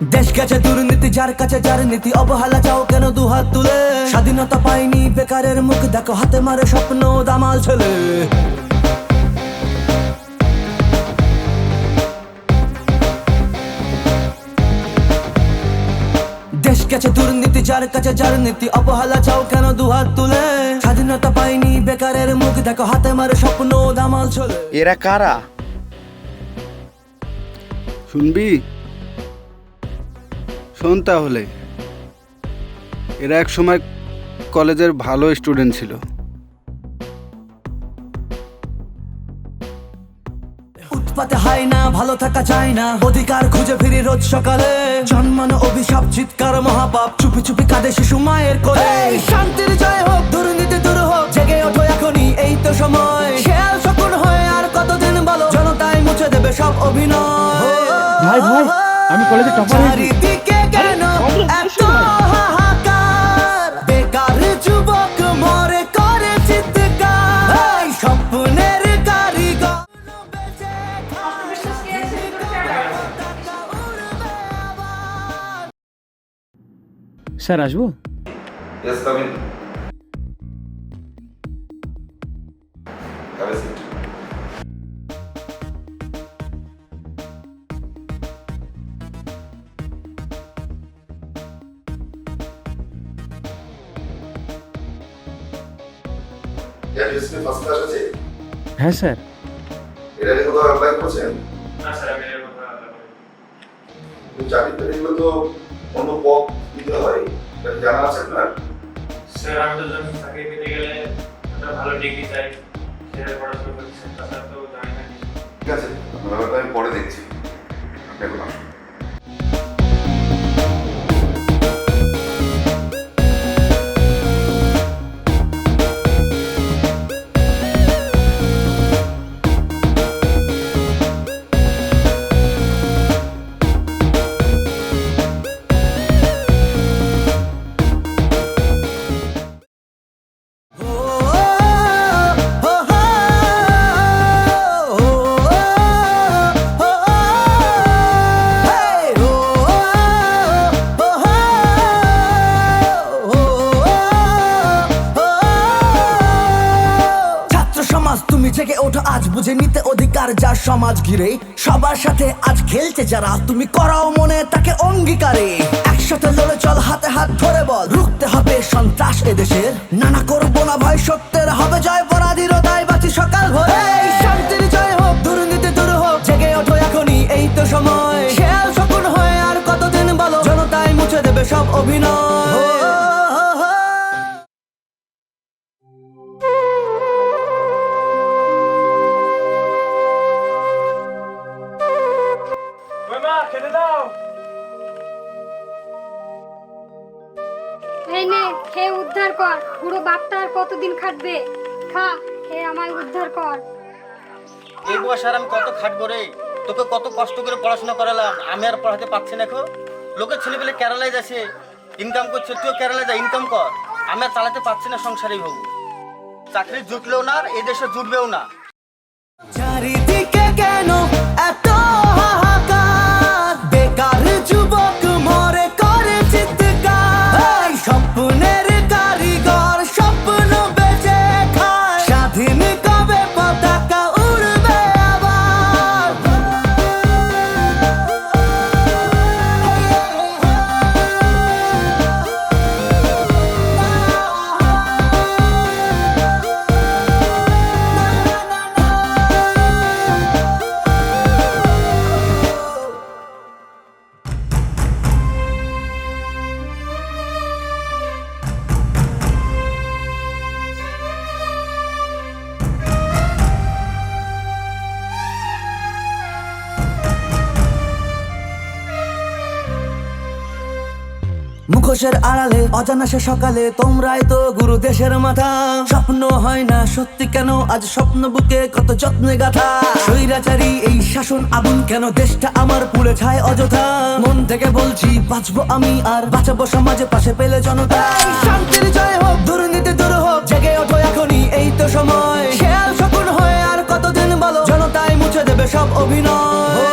দেশ গেছে দুর্নীতি, যার কাছে যার নীতি, অবহেলা চাও কেন দুহাত তুলে? স্বাধীনতা পাইনি বেকারের মুখ দেখো, হাতে মারে স্বপ্ন দামাল ছেলে। দেশ গেছে দুর্নীতি, যার কাছে যার নীতি, অবহেলা চাও কেন দুহাত তুলে? স্বাধীনতা পাইনি বেকারের মুখ দেখো, হাতে মারে স্বপ্ন দামাল ছেলে। এরা কারা শুনবি? শোন তাহলে, এরা এক সময় কলেজের ভালো স্টুডেন্ট ছিল। উৎপাতে হয় না, ভালো থাকা যায় না, অধিকার খুঁজে ফিরি রোজ সকালে। জন্মানো অভিশাপ, চিৎকার মহাপাপ, চুপি চুপি কাঁদে শিশু মায়ের কোলে। শান্তির জয় হোক, দুর্নীতি দূর হোক, জেগে ওঠো এখনই, এই তো সময়। শেয়াল শকুন হয়ে আর কতদিন বলো, জনতাই মুছে দেবে সব অভিনয়। ভাই ভাই, আমি কলেজে টপার হয়েছি। চারিদিকে কেন এত হাহাকার, বেকার যুবক মরে করে চিৎকার। এই স্বপ্নের কারিগর স্যার আসবো? Yes, come in. Have a seat. Yeah, you still first class আছে? হ্যাঁ স্যার। এটা নিয়ে কোথাও অ্যাপ্লাই করছেন? না স্যার, আমি এর কথা বলতে পারি। চাকরিতে এগুলো তো অন্য পথ দিতে হয়, এটা জানা আছে আপনার? স্যার, আমি তো যখন চাকরি পেতে গেলে একটা ভালো ডিগ্রি চাই, সেটা পড়াশোনা করছি, তাছাড়া তো জানি না কিছু। ঠিক আছে, আপনার ব্যাপারটা আমি পরে দেখছি। আপনি এখন আসুন। তুমি জেগে ওঠো আজ, বুঝে নিতে অধিকার যার সমাজ ঘিরে। সবার সাথে আজ খেলছে যারা, তুমি করাও মনে তাকে অঙ্গীকারে। একসাথে লড়ে চল, হাতে হাত ধরে বল, রুখতে হবে সন্ত্রাস এদেশের। নানা করবো না ভয়, সত্যের হবে জয়, পরাধীনতায় বাঁচি সকাল ভোরে। শান্তির জয় হোক, দুর্নীতি দূর হোক, জেগে ওঠো এখনই, এই তো সময়। শেয়াল শকুন হয়ে আর কতদিন বলো, জনতাই মুছে দেবে সব অভিনয়। ওই মা, খেতে দাও। এই নে, খেয়ে উদ্ধার কর। বুড়ো বাপটা আর কতদিন খাটবে? খা, খেয়ে আমায় উদ্ধার কর। এই বয়স আর আমি কত খাটবো রে? তোকে কত কষ্ট করে পড়াশোনা করালাম, আমি আর পড়াতে পারছি না। এখন লোকের ছেলে পেলে কেরালায় যাচ্ছে, ইনকাম করছে, তুইও কেরালায় যা ইনকাম কর। আমি আর চালাতে পারছি না সংসারই হোক। চাকরি জুটলেও না, আর এই দেশে জুটবেও না। চারিদিকে কেন এত হাহাকার, বেকার যুবক মরে করে চিৎকার। স্বপ্নের কারিগর স্বপ্ন বেঁচে খায়, স্বাধীন কবে পতাকা উড়বে আবার। মুখোশের আড়ালে অজানা সে সকালে, তোমরাই তো গুরু দেশের মাথা। স্বপ্ন হয় না সত্যি কেন, আজ স্বপ্ন বুকে কত যত্নে গাথা। স্বৈরাচারী এই শাসন আগুন কেন, দেশটা আমার পুড়ে ছায় অযথা। মন থেকে বলছি বাঁচবো আমি, আর বাঁচাবো সমাজে পাশে পেলে জনতা। শান্তির জয় হোক, দুর্নীতি দূর হোক, জেগে ওঠো এখনই, এই তো সময়। শেয়াল শকুন হয়ে আর কতদিন বলো, জনতাই মুছে দেবে সব অভিনয়।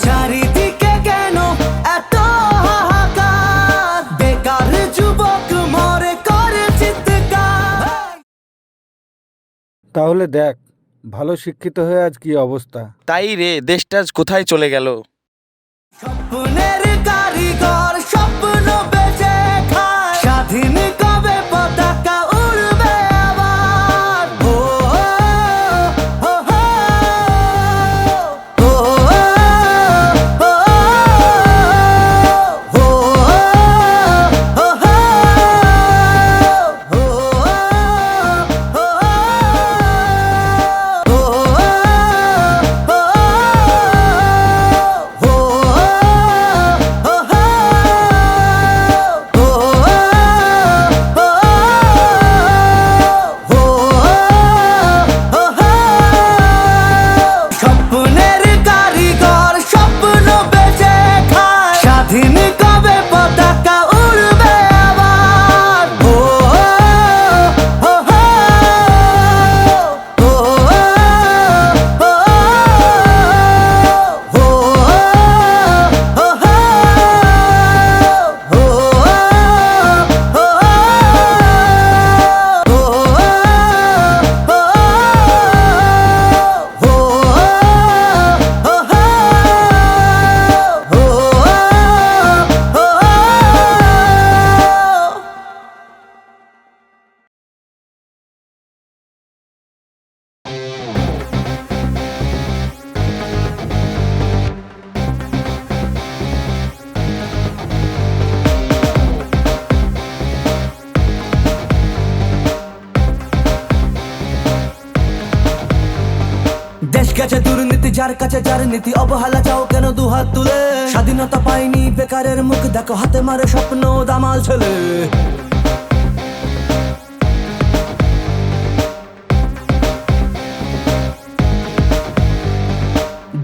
চারিদিকে তাহলে দেখ ভালো শিক্ষিত হয়ে আজ কি অবস্থা। তাই রে, দেশটা আজ কোথায় চলে গেল। স্বপ্নের কারিগর স্বপ্ন বেচে খায়, স্বাধীন কবে পতাকা উড়বে আবার। ও, ও, ও, ও, ও, ও, ও, স্বপ্নের কারিগর স্বপ্ন বেচে খায়, স্বাধীন কবে পতাকা উড়বে আবার। ও, ও, ও, ও, ও, দেশ গেছে দুর্নীতি, যার কাছে যার নীতি, অবহেলা চাও কেন দুহাত তুলে। স্বাধীনতা পাইনি বেকারের মুখ দেখো, হাতে মারে স্বপ্ন দামাল ছেলে।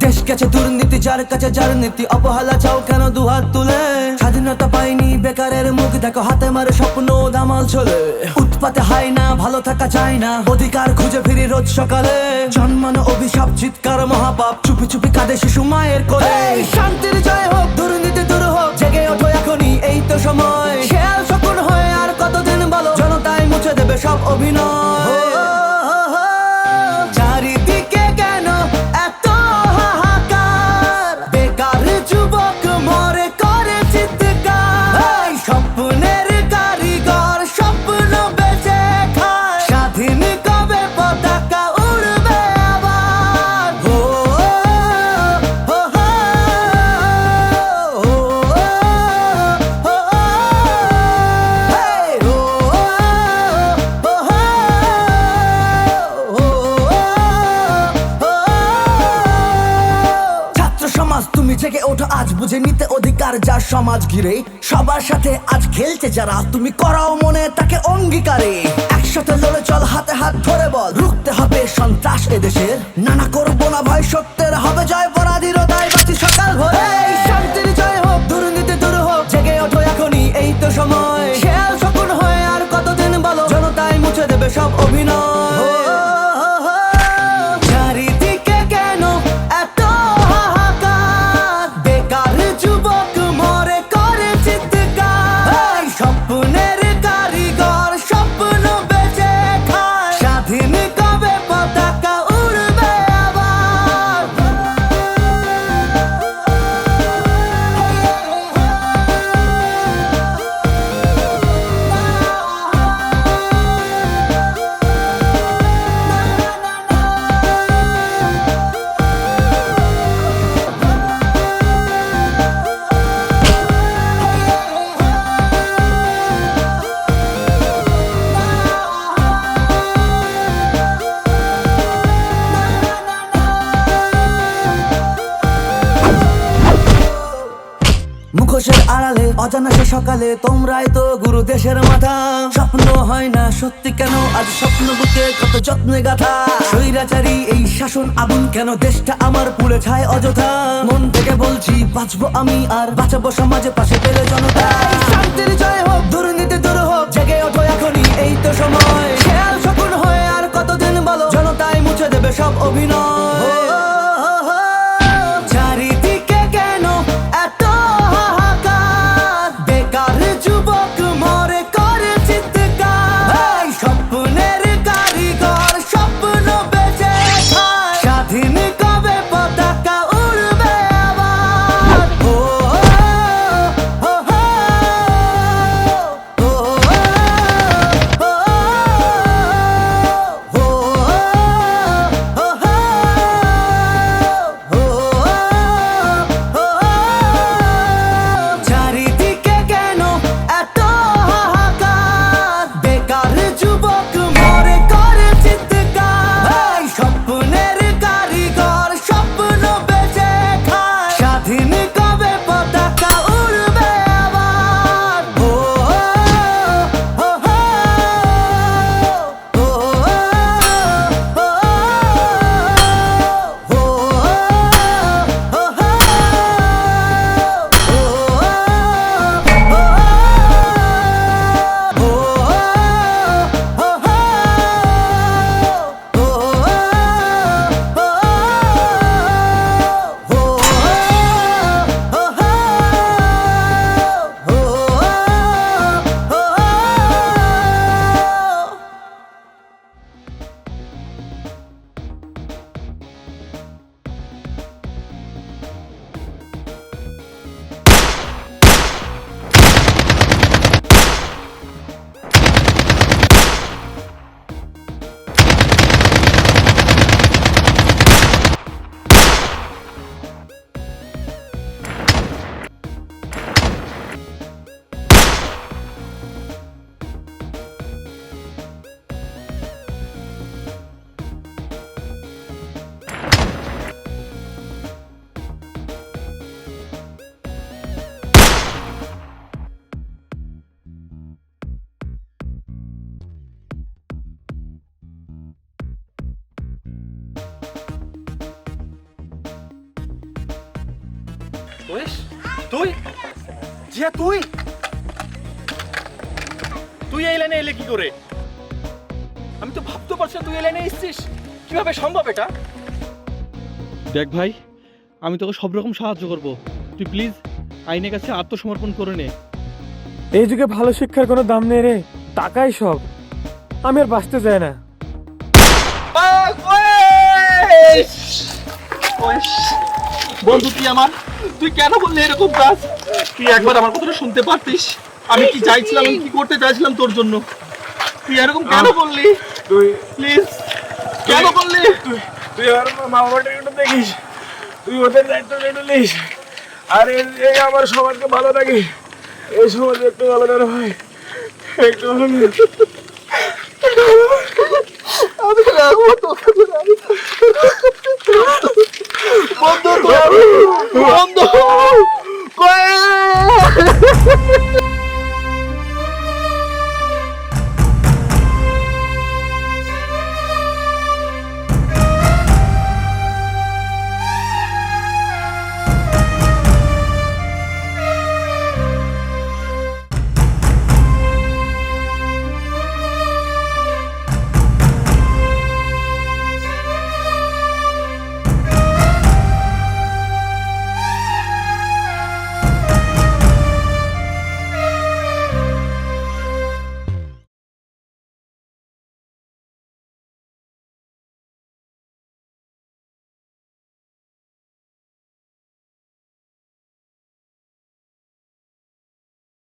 দেশ গেছে দুর্নীতি, যার কাছে যার নীতি, অবহেলা চাও কেন দুহাত তুলে। স্বাধীনতা পাইনি বেকারের মুখ দেখো, হাতে মারে স্বপ্ন দামাল ছোলে। উৎপাতে হয় না, ভালো থাকা যায় না, অধিকার খুঁজে ফিরি রোজ সকালে। জন্মানো অভিশাপ, চিৎকার মহাপাপ, চুপি চুপি কাঁদে শিশু মায়ের কোলে। শান্তির জয় হোক, দুর্নীতি দূর হোক, জেগে ওঠো এখনই এই তো সময়। শেয়াল শকুন হয়ে আর কতদিন বলো, জনতাই মুছে দেবে সব অভিনয়। চারিদিকে কেন এত হাহাকার, বেকার যুবক মরে করে চিৎকার। স্বপ্নের কারিগর স্বপ্ন বেচে খায়, স্বাধীন কবে পতাকা উড়বে আবার। ও, ও, ও, ও, ও, ও, হেই, ও, ও, ও, ছাত্র সমাজ তুমি জেগে ওঠো আজ, বুঝে নিতে অধিকার যার সমাজ ঘিরে। সবার সাথে আজ খেলছে যারা, তুমি করাও মনে তাকে অঙ্গীকারে। একসাথে লড়ে চল, হাতে হাত ধরে বল, রুখতে হবে সন্ত্রাস এদেশের। নানা করবো না ভয়, সত্যের হবে জয়, পরাধীনতায় বাঁচি সকাল ভোরে। শান্তির জয় হোক, দুর্নীতি দূর হোক, জেগে ওঠো এখনই এই তো সময়। শেয়াল শকুন হয়ে আর কতদিন বলো, জনতাই মুছে দেবে সব অভিনয়। চারিদিকে কেন এত হাহাকার, বেকার যুবক মরে করে চিৎকার। স্বপ্নের কারিগর স্বপ্ন বেচে খায়, স্বাধীন কবে পতাকা উড়বে আবার। মুখোশের আড়ালে অজানা সে সকালে, তোমরাই তো গুরু দেশের মাথা। স্বপ্ন হয় না সত্যি কেন, আজ স্বপ্ন বুকে কত যত্নে গাথা। স্বৈরাচারী এই শাসন আগুন কেন, দেশটা আমার পুড়ে ছায় অযথা। মন থেকে বলছি বাঁচবো আমি আর বাঁচাবো সমাজে, পাশে পেলে জনতা। শান্তির জয় হোক, দুর্নীতি দূর হোক, জেগে ওঠো এখনই এই তো সময়। শেয়াল শকুন হয়ে আর কতদিন বলো, জনতাই মুছে দেবে সব অভিনয়। চারিদিকে কেন এত হাহাকার, বেকার যুবক মরে করে চিৎকার। স্বপ্নের কারিগর স্বপ্ন তুই জিয়া তুই তুই এই লাইনে এলে কি করে? আমি তো ভাবতে পারছি না তুই এই লাইনে এসেছিস। কিভাবে সম্ভব এটা? দেখ ভাই, আমি তোকে সব রকম সাহায্য করব, তুই প্লিজ আইনের কাছে আত্মসমর্পণ করে নে। এই যুগে ভালো শিক্ষার কোনো দাম নেই রে, টাকাই সব। আমি আর বাঁচতে চাই না। বন্ধু তুই আমার, তুই কেন বললি এরকম কাজ? তুই একবার আমার কথাটা শুনতে পারতিস। আমি কি চাইছিলাম, আমি কি করতে চাইছিলাম তোর জন্য। তুই এরকম কেন বললি? তুই প্লিজ কেন বললি? তুই আর মা বাবাটা একটু দেখিস, তুই ওদের দায়িত্ব একটু নিস। আর এই আমার সমাজকে ভালো রাখি, এই সমাজে একটু ভালো না ভাই, একটু ভালো না। আমি রাখবো তোকে। বন্ধু বন্ধু